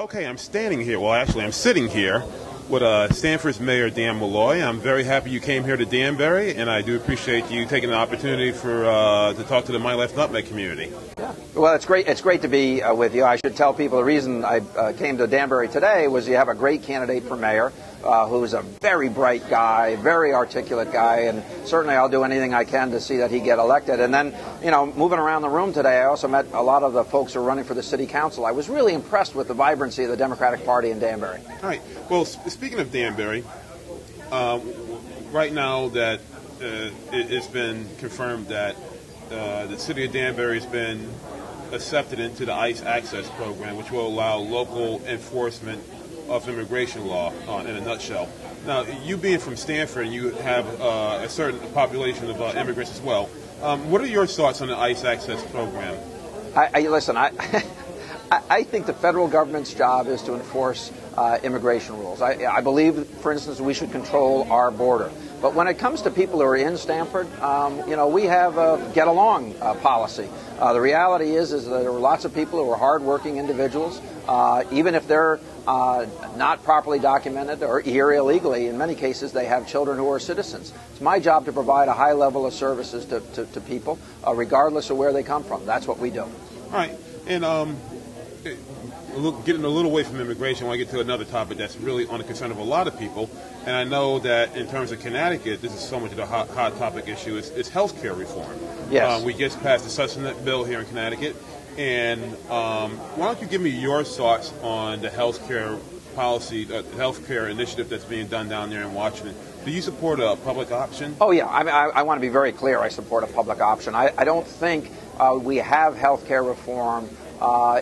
Okay, I'm standing here. Well, actually, I'm sitting here with Stamford Mayor Dan Malloy. I'm very happy you came here to Danbury, and I do appreciate you taking the opportunity to talk to the My Left Nutmeg community. Yeah. Well, it's great. It's great to be with you. I should tell people the reason I came to Danbury today was you have a great candidate for mayor who's a very bright guy, very articulate guy, and certainly I'll do anything I can to see that he get elected. And then, you know, moving around the room today, I also met a lot of the folks who are running for the city council. I was really impressed with the vibrancy of the Democratic Party in Danbury. All right. Well, speaking of Danbury, right now that it's been confirmed that the city of Danbury has been accepted into the ICE Access program, which will allow local enforcement of immigration law in a nutshell. Now, you being from Stamford, you have a certain population of immigrants as well. What are your thoughts on the ICE Access program? Listen, I think the federal government's job is to enforce immigration rules. I believe, for instance, we should control our border. But when it comes to people who are in Stamford, you know, we have a get-along policy. The reality is that there are lots of people who are hard-working individuals, even if they're not properly documented or here illegally. In many cases, they have children who are citizens. It's my job to provide a high level of services to people, regardless of where they come from. That's what we do. All right. And getting a little away from immigration, I want to get to another topic that's really on the concern of a lot of people. And I know that in terms of Connecticut, this is so much of the hot topic issue, is health care reform. Yes. We just passed the sustenance bill here in Connecticut. And why don't you give me your thoughts on the health care policy, the health care initiative that's being done down there in Washington? Do you support a public option? Oh, yeah. I want to be very clear. I support a public option. I don't think we have health care reform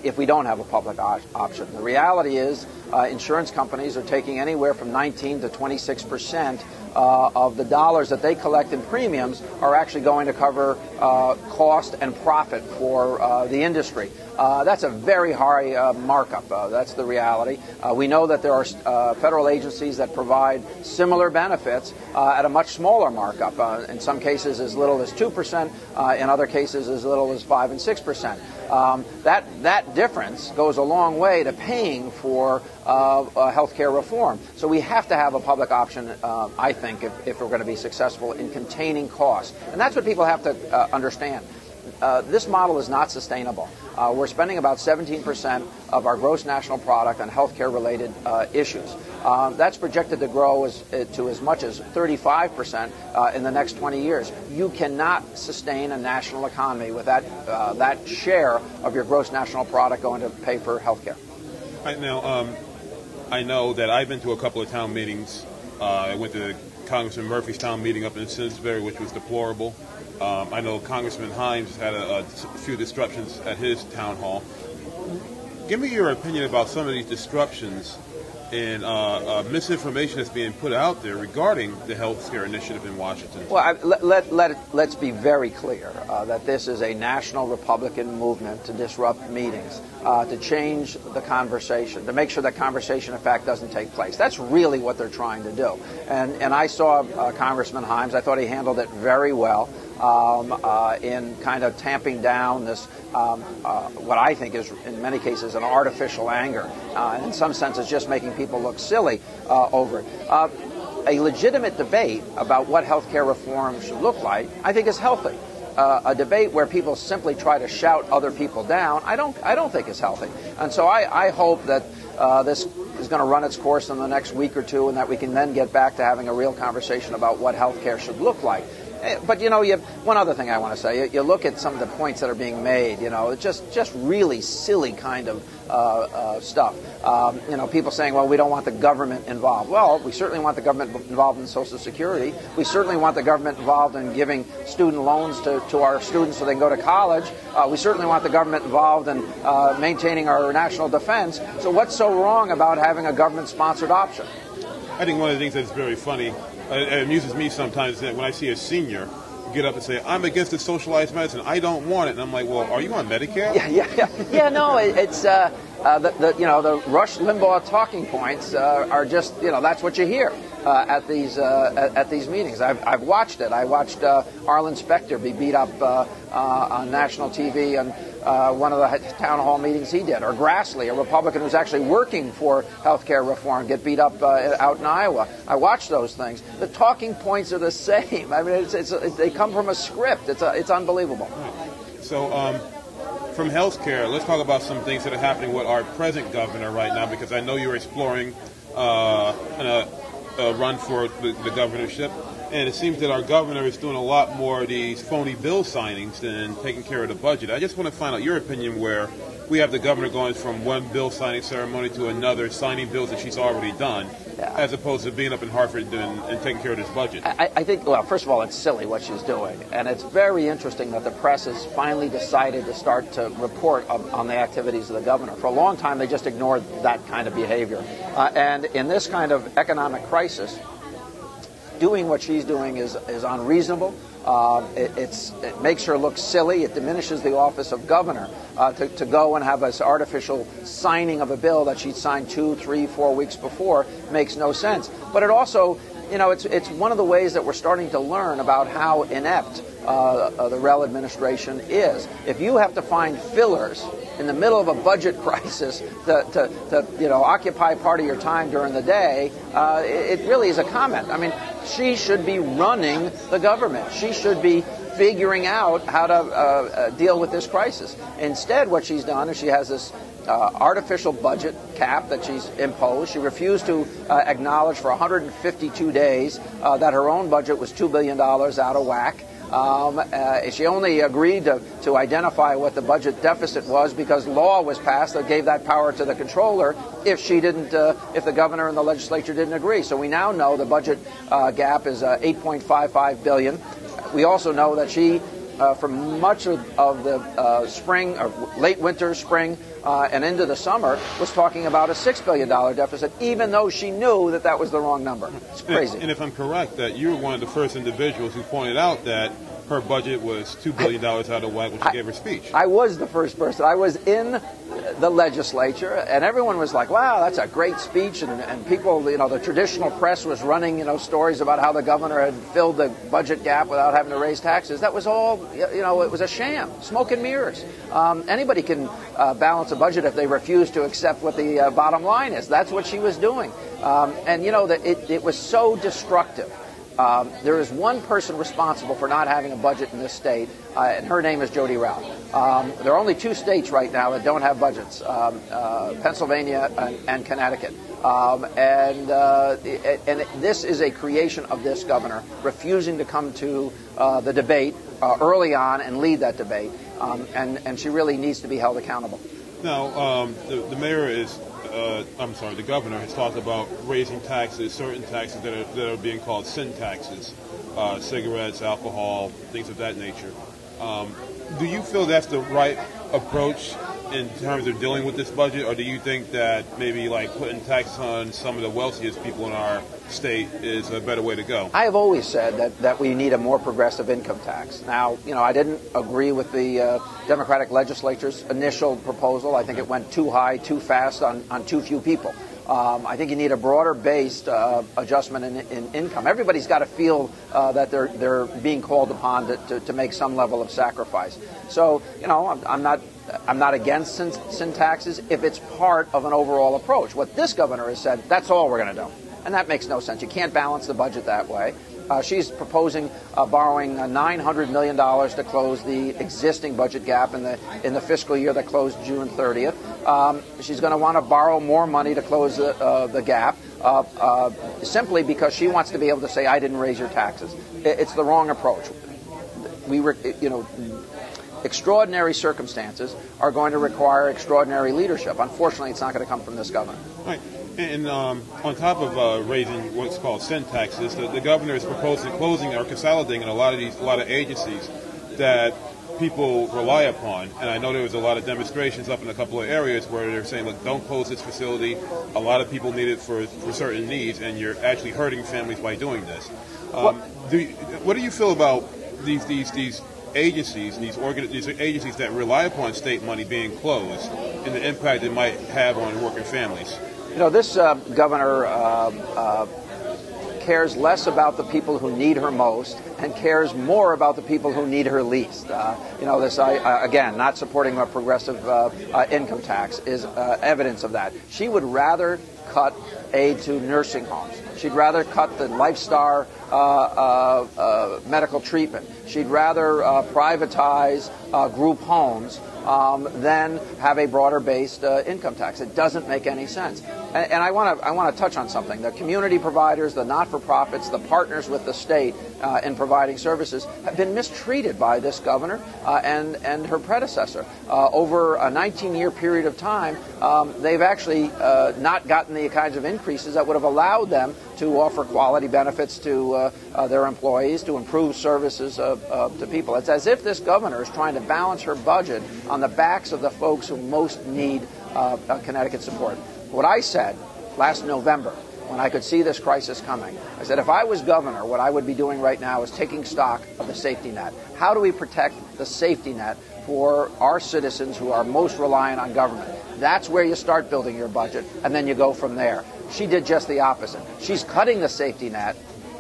if we don't have a public option. The reality is insurance companies are taking anywhere from 19 to 26% of the dollars that they collect in premiums are actually going to cover cost and profit for the industry. That's a very high markup. That's the reality. We know that there are federal agencies that provide similar benefits at a much smaller markup. In some cases as little as 2%, in other cases as little as 5 and 6%. That difference goes a long way to paying for health care reform. So we have to have a public option, I think, if we're going to be successful in containing costs. And that's what people have to understand. This model is not sustainable. We're spending about 17% of our gross national product on healthcare-related issues. That's projected to grow to as much as 35% in the next 20 years. You cannot sustain a national economy with that share of your gross national product going to pay for healthcare. Right now, I know that I've been to a couple of town meetings. I went to Congressman Murphy's town meeting up in Simsbury, which was deplorable. I know Congressman Himes had a few disruptions at his town hall. Give me your opinion about some of these disruptions and misinformation that's being put out there regarding the health care initiative in Washington. Well, let's be very clear that this is a national Republican movement to disrupt meetings, to change the conversation, to make sure that conversation, in fact, doesn't take place. That's really what they're trying to do. And I saw Congressman Himes. I thought he handled it very well in kind of tamping down this, what I think is, in many cases, an artificial anger. And in some senses, just making people look silly over it. A legitimate debate about what health care reform should look like, I think, is healthy. A debate where people simply try to shout other people down, I don't think is healthy. And so I hope that this is going to run its course in the next week or two, and that we can then get back to having a real conversation about what health care should look like. But, you know, one other thing I want to say. You look at some of the points that are being made, you know, it's just really silly kind of stuff. You know, people saying, well, we don't want the government involved. Well, we certainly want the government involved in Social Security. We certainly want the government involved in giving student loans to our students so they can go to college. We certainly want the government involved in maintaining our national defense. So what's so wrong about having a government-sponsored option? I think one of the things that's very funny, it amuses me sometimes, that when I see a senior get up and say, I'm against the socialized medicine, I don't want it. And I'm like, well, are you on Medicare? Yeah, no, it's the Rush Limbaugh talking points are just, you know, that's what you hear at these meetings. I've watched it. I watched Arlen Specter be beat up on national TV and one of the town hall meetings he did, or Grassley, a Republican who's actually working for health care reform, get beat up out in Iowa. I watched those things. The talking points are the same. I mean, they come from a script. It's unbelievable. So from health care, let's talk about some things that are happening with our present governor right now, because I know you're exploring a run for the governorship. And it seems that our governor is doing a lot more of these phony bill signings than taking care of the budget. I just want to find out your opinion, where we have the governor going from one bill signing ceremony to another, signing bills that she's already done, as opposed to being up in Hartford and taking care of this budget. I think, well, first of all, it's silly what she's doing. And it's very interesting that the press has finally decided to start to report on the activities of the governor. For a long time, they just ignored that kind of behavior. And in this kind of economic crisis, doing what she's doing is unreasonable. It makes her look silly. It diminishes the office of governor to go and have this artificial signing of a bill that she'd signed 2, 3, 4 weeks before. Makes no sense. But it also, it's one of the ways that we're starting to learn about how inept the Rel administration is. If you have to find fillers in the middle of a budget crisis to occupy part of your time during the day, it really is a comment. I mean, she should be running the government. She should be figuring out how to deal with this crisis. Instead, what she's done is she has this artificial budget cap that she's imposed. She refused to acknowledge for 152 days that her own budget was $2 billion out of whack. She only agreed to identify what the budget deficit was because law was passed that gave that power to the controller if the governor and the legislature didn't agree. So we now know the budget gap is $8.55 billion. We also know that she, for much of the spring, or late winter, spring, and into the summer, was talking about a $6 billion deficit, even though she knew that was the wrong number. It's crazy. And if I'm correct, that you were one of the first individuals who pointed out that her budget was $2 billion out of whack when she gave her speech. I was the first person. I was in the legislature, and everyone was like, wow, that's a great speech. And people, the traditional press was running, stories about how the governor had filled the budget gap without having to raise taxes. That was all, it was a sham, smoke and mirrors. Anybody can balance a budget if they refuse to accept what the bottom line is. That's what she was doing. And it was so destructive. There is one person responsible for not having a budget in this state, and her name is Jody Rao. There are only 2 states right now that don't have budgets, Pennsylvania and Connecticut. And this is a creation of this governor refusing to come to the debate early on and lead that debate. And she really needs to be held accountable. Now, the mayor is... the governor has talked about raising taxes, certain taxes that are being called sin taxes, cigarettes, alcohol, things of that nature. Do you feel that's the right approach in terms of dealing with this budget, or do you think that maybe like putting taxes on some of the wealthiest people in our state is a better way to go? I have always said that we need a more progressive income tax. Now, I didn't agree with the Democratic legislature's initial proposal. I think it went too high, too fast on too few people. I think you need a broader-based adjustment in income. Everybody's got to feel that they're being called upon to make some level of sacrifice. So, I'm not against sin taxes if it's part of an overall approach. What this governor has said, that's all we're going to do. And that makes no sense. You can't balance the budget that way. She's proposing borrowing $900 million to close the existing budget gap in the fiscal year that closed June 30th. She's going to want to borrow more money to close the gap simply because she wants to be able to say, I didn't raise your taxes. It's the wrong approach. Extraordinary circumstances are going to require extraordinary leadership. Unfortunately, it's not going to come from this governor. Right. And on top of raising what's called sin taxes, the governor is proposing closing or consolidating a lot of agencies that people rely upon. And I know there was a lot of demonstrations up in a couple of areas where they're saying, look, don't close this facility. A lot of people need it for certain needs, and you're actually hurting families by doing this. What do you feel about these agencies, these agencies that rely upon state money being closed, and the impact it might have on working families? This governor cares less about the people who need her most and cares more about the people who need her least. Again, not supporting a progressive income tax is evidence of that. She would rather cut aid to nursing homes. She'd rather cut the Lifestar medical treatment. She'd rather privatize group homes than have a broader-based income tax. It doesn't make any sense. And I want to touch on something. The community providers, the not-for-profits, the partners with the state in providing services have been mistreated by this governor and her predecessor. Over a 19-year period of time, they've actually not gotten the kinds of increases that would have allowed them to offer quality benefits to their employees, to improve services to people. It's as if this governor is trying to balance her budget on the backs of the folks who most need Connecticut support. What I said last November, when I could see this crisis coming, I said if I was governor, what I would be doing right now is taking stock of the safety net. How do we protect the safety net for our citizens who are most reliant on government? That's where you start building your budget, and then you go from there. She did just the opposite. She's cutting the safety net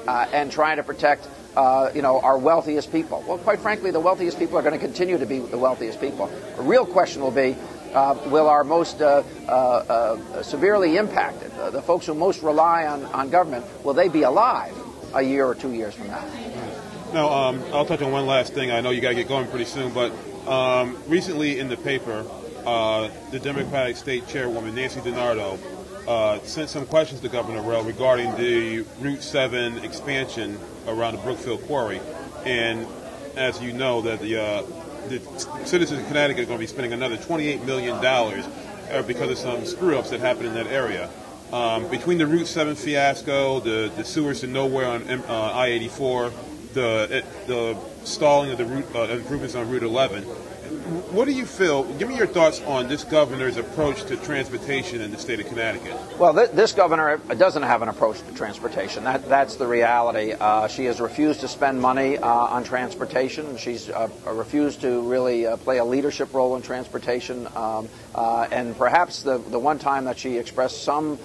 and trying to protect our wealthiest people. Well, quite frankly, the wealthiest people are going to continue to be the wealthiest people. The real question will be, will our most severely impacted, the folks who most rely on government, will they be alive a year or 2 years from now? Now, I'll touch on one last thing. I know you got to get going pretty soon, but recently in the paper, the Democratic State Chairwoman, Nancy DiNardo, sent some questions to Governor Rell regarding the Route 7 expansion around the Brookfield Quarry. And as you know, that the citizens of Connecticut are going to be spending another $28 million because of some screw-ups that happened in that area. Between the Route 7 fiasco, the sewers to nowhere on I-84, the stalling of the route improvements on Route 11, what do you feel? Give me your thoughts on this governor's approach to transportation in the state of Connecticut. Well, this governor doesn't have an approach to transportation. That's the reality. She has refused to spend money on transportation. She's refused to really play a leadership role in transportation. And perhaps the one time that she expressed some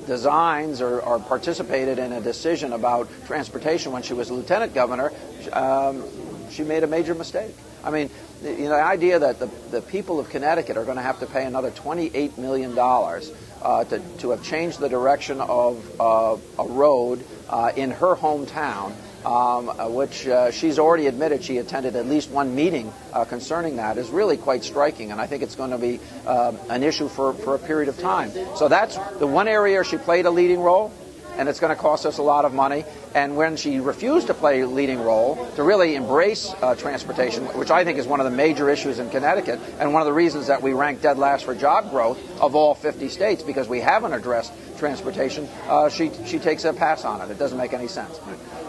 designs or participated in a decision about transportation when she was lieutenant governor, she made a major mistake. I mean, the idea that the people of Connecticut are going to have to pay another $28 million to have changed the direction of a road in her hometown, which she's already admitted she attended at least one meeting concerning that, is really quite striking, and I think it's going to be an issue for a period of time. So that's the one area she played a leading role, and it's going to cost us a lot of money. And when she refused to play a leading role, to really embrace transportation, which I think is one of the major issues in Connecticut, and one of the reasons that we rank dead last for job growth of all 50 states, because we haven't addressed transportation, she takes a pass on it. It doesn't make any sense.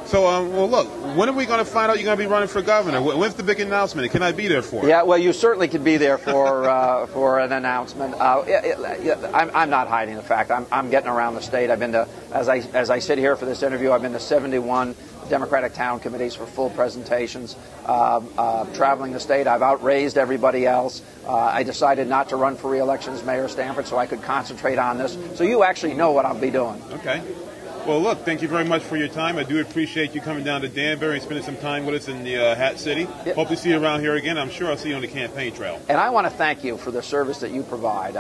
So, well, look, when are we going to find out you're going to be running for governor? When's the big announcement? Can I be there for it? Yeah, well, you certainly could be there for an announcement. I'm not hiding the fact. I'm getting around the state. I've been to, as I sit here for this interview, I've been to 71 Democratic town committees for full presentations, traveling the state. I've outraised everybody else. I decided not to run for re-election as mayor of Stamford so I could concentrate on this. So you actually know what I'll be doing. Okay. Well, look, thank you very much for your time. I do appreciate you coming down to Danbury and spending some time with us in the Hat City. Yep. Hope to see you around here again. I'm sure I'll see you on the campaign trail. And I want to thank you for the service that you provide.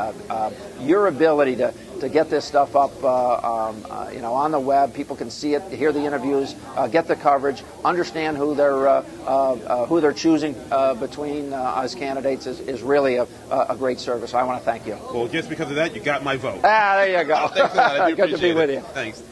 Your ability to get this stuff up, on the web. People can see it, hear the interviews, get the coverage, understand who they're choosing between as candidates is really a great service. I want to thank you. Well, just because of that, you got my vote. There you go. Thanks a lot. I do Good to be with you. Thanks.